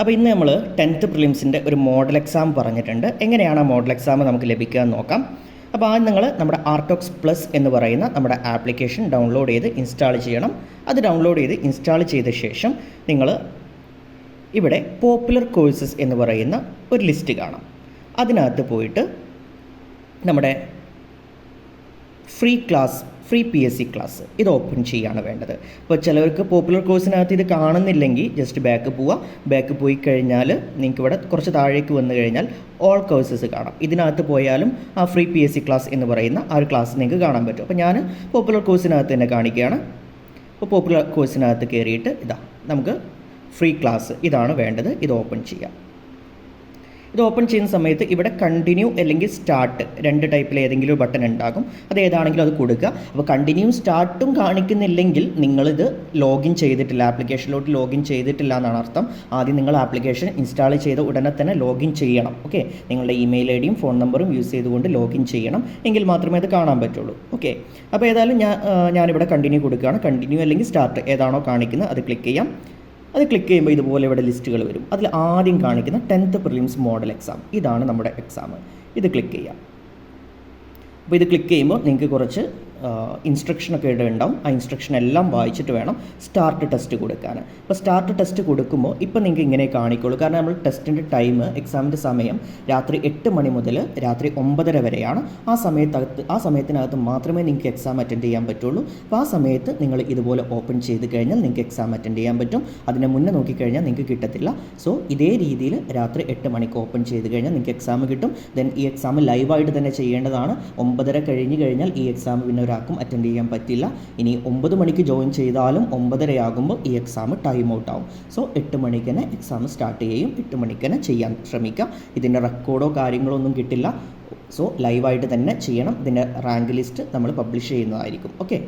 അപ്പോൾ ഇന്ന് നമ്മൾ 10th പ്രിലിംസിൻ്റെ ഒരു മോഡൽ എക്സാം പറഞ്ഞിട്ടുണ്ട്. എങ്ങനെയാണ് ആ മോഡൽ എക്സാം നമുക്ക് ലഭിക്കുക എന്ന് നോക്കാം. അപ്പോൾ ആദ്യം നിങ്ങൾ നമ്മുടെ ആർട്ടോക്സ് പ്ലസ് എന്ന് പറയുന്ന നമ്മുടെ ആപ്ലിക്കേഷൻ ഡൗൺലോഡ് ചെയ്ത് ഇൻസ്റ്റാൾ ചെയ്യണം. അത് ഡൗൺലോഡ് ചെയ്ത് ഇൻസ്റ്റാൾ ചെയ്ത ശേഷം നിങ്ങൾ ഇവിടെ പോപ്പുലർ കോഴ്സസ് എന്ന് പറയുന്ന ഒരു ലിസ്റ്റ് കാണാം. അതിനകത്ത് പോയിട്ട് നമ്മുടെ ഫ്രീ PSC ക്ലാസ് ഇത് ഓപ്പൺ ചെയ്യുകയാണ് വേണ്ടത്. അപ്പോൾ ചിലവർക്ക് പോപ്പുലർ കോഴ്സിനകത്ത് ഇത് കാണുന്നില്ലെങ്കിൽ ജസ്റ്റ് ബാക്ക് പോവുക. ബാക്ക് പോയി കഴിഞ്ഞാൽ നിങ്ങൾക്ക് ഇവിടെ കുറച്ച് താഴേക്ക് വന്നു കഴിഞ്ഞാൽ ഓൾ കോഴ്സസ് കാണാം. ഇതിനകത്ത് പോയാലും ആ ഫ്രീ PSC ക്ലാസ് എന്ന് പറയുന്ന ആ ഒരു ക്ലാസ് നിങ്ങൾക്ക് കാണാൻ പറ്റും. അപ്പോൾ ഞാൻ പോപ്പുലർ കോഴ്സിനകത്ത് തന്നെ കാണിക്കുകയാണ്. അപ്പോൾ പോപ്പുലർ കോഴ്സിനകത്ത് കയറിയിട്ട് ഇതാ നമുക്ക് ഫ്രീ ക്ലാസ് ഇതാണ് വേണ്ടത്. ഇത് ഓപ്പൺ ചെയ്യാം. ഇത് ഓപ്പൺ ചെയ്യുന്ന സമയത്ത് ഇവിടെ കണ്ടിന്യൂ അല്ലെങ്കിൽ സ്റ്റാർട്ട് രണ്ട് ടൈപ്പിൽ ഏതെങ്കിലും ഒരു ബട്ടൺ ഉണ്ടാകും. അത് ഏതാണെങ്കിലും അത് കൊടുക്കുക. അപ്പോൾ കണ്ടിന്യൂ സ്റ്റാർട്ടും കാണിക്കുന്നില്ലെങ്കിൽ നിങ്ങളിത് ലോഗിൻ ചെയ്തിട്ടില്ല, ആപ്ലിക്കേഷനിലോട്ട് ലോഗിൻ ചെയ്തിട്ടില്ല എന്നാണ് അർത്ഥം. ആദ്യം നിങ്ങൾ ആപ്ലിക്കേഷൻ ഇൻസ്റ്റാൾ ചെയ്ത ഉടനെ തന്നെ ലോഗിൻ ചെയ്യണം. ഓക്കെ, നിങ്ങളുടെ ഇമെയിൽ ഐഡിയും ഫോൺ നമ്പറും യൂസ് ചെയ്തുകൊണ്ട് ലോഗിൻ ചെയ്യണം. എങ്കിൽ മാത്രമേ അത് കാണാൻ പറ്റുള്ളൂ. ഓക്കെ, അപ്പോൾ ഏതായാലും ഞാനിവിടെ കണ്ടിന്യൂ കൊടുക്കുകയാണ്. കണ്ടിന്യൂ അല്ലെങ്കിൽ സ്റ്റാർട്ട് ഏതാണോ കാണിക്കുന്നത് അത് ക്ലിക്ക് ചെയ്യാം. അത് ക്ലിക്ക് ചെയ്യുമ്പോൾ ഇതുപോലെ ഇവിടെ ലിസ്റ്റുകൾ വരും. അതിൽ ആദ്യം കാണിക്കുന്ന 10th പ്രിലിംസ് മോഡൽ എക്സാം ഇതാണ് നമ്മുടെ എക്സാം. ഇത് ക്ലിക്ക് ചെയ്യാം. അപ്പോൾ ഇത് ക്ലിക്ക് ചെയ്യുമ്പോൾ നിങ്ങൾക്ക് കുറച്ച് ഇൻസ്ട്രക്ഷനൊക്കെ ഇവിടെ ഉണ്ടാവും. ആ ഇൻസ്ട്രക്ഷൻ എല്ലാം വായിച്ചിട്ട് വേണം സ്റ്റാർട്ട് ടെസ്റ്റ് കൊടുക്കാൻ. അപ്പോൾ സ്റ്റാർട്ട് ടെസ്റ്റ് കൊടുക്കുമ്പോൾ ഇപ്പോൾ നിങ്ങൾക്ക് ഇങ്ങനെ കാണിക്കുള്ളൂ. കാരണം നമ്മൾ ടെസ്റ്റിൻ്റെ ടൈം, എക്സാമിൻ്റെ സമയം രാത്രി 8 മണി മുതൽ രാത്രി 9:30 വരെയാണ്. ആ സമയത്തിനകത്ത് മാത്രമേ നിങ്ങൾക്ക് എക്സാം അറ്റൻഡ് ചെയ്യാൻ പറ്റുള്ളൂ. അപ്പോൾ ആ സമയത്ത് നിങ്ങൾ ഇതുപോലെ ഓപ്പൺ ചെയ്ത് കഴിഞ്ഞാൽ നിങ്ങൾക്ക് എക്സാം അറ്റൻഡ് ചെയ്യാൻ പറ്റും. അതിന് മുന്നേ നോക്കിക്കഴിഞ്ഞാൽ നിങ്ങൾക്ക് കിട്ടത്തില്ല. സോ ഇതേ രീതിയിൽ രാത്രി 8 മണിക്ക് ഓപ്പൺ ചെയ്ത് കഴിഞ്ഞാൽ നിങ്ങൾക്ക് എക്സാം കിട്ടും. ദെൻ ഈ എക്സാം ലൈവായിട്ട് തന്നെ ചെയ്യേണ്ടതാണ്. 9:30 കഴിഞ്ഞ് കഴിഞ്ഞാൽ ഈ എക്സാം പിന്നെ ഒരാൾക്കും അറ്റൻഡ് ചെയ്യാൻ പറ്റില്ല. ഇനി 9 മണിക്ക് ജോയിൻ ചെയ്താലും 9:30 ആകുമ്പോൾ ഈ എക്സാം ടൈം ഔട്ട് ആവും. സോ 8 മണിക്ക് തന്നെ എക്സാം സ്റ്റാർട്ട് ചെയ്യും. 8 മണിക്ക് തന്നെ ചെയ്യാൻ ശ്രമിക്കുക. ഇതിൻ്റെ റെക്കോർഡോ കാര്യങ്ങളോ ഒന്നും കിട്ടില്ല. സോ ലൈവായിട്ട് തന്നെ ചെയ്യണം. ഇതിൻ്റെ റാങ്ക് ലിസ്റ്റ് നമ്മൾ പബ്ലിഷ് ചെയ്യുന്നതായിരിക്കും. ഓക്കെ.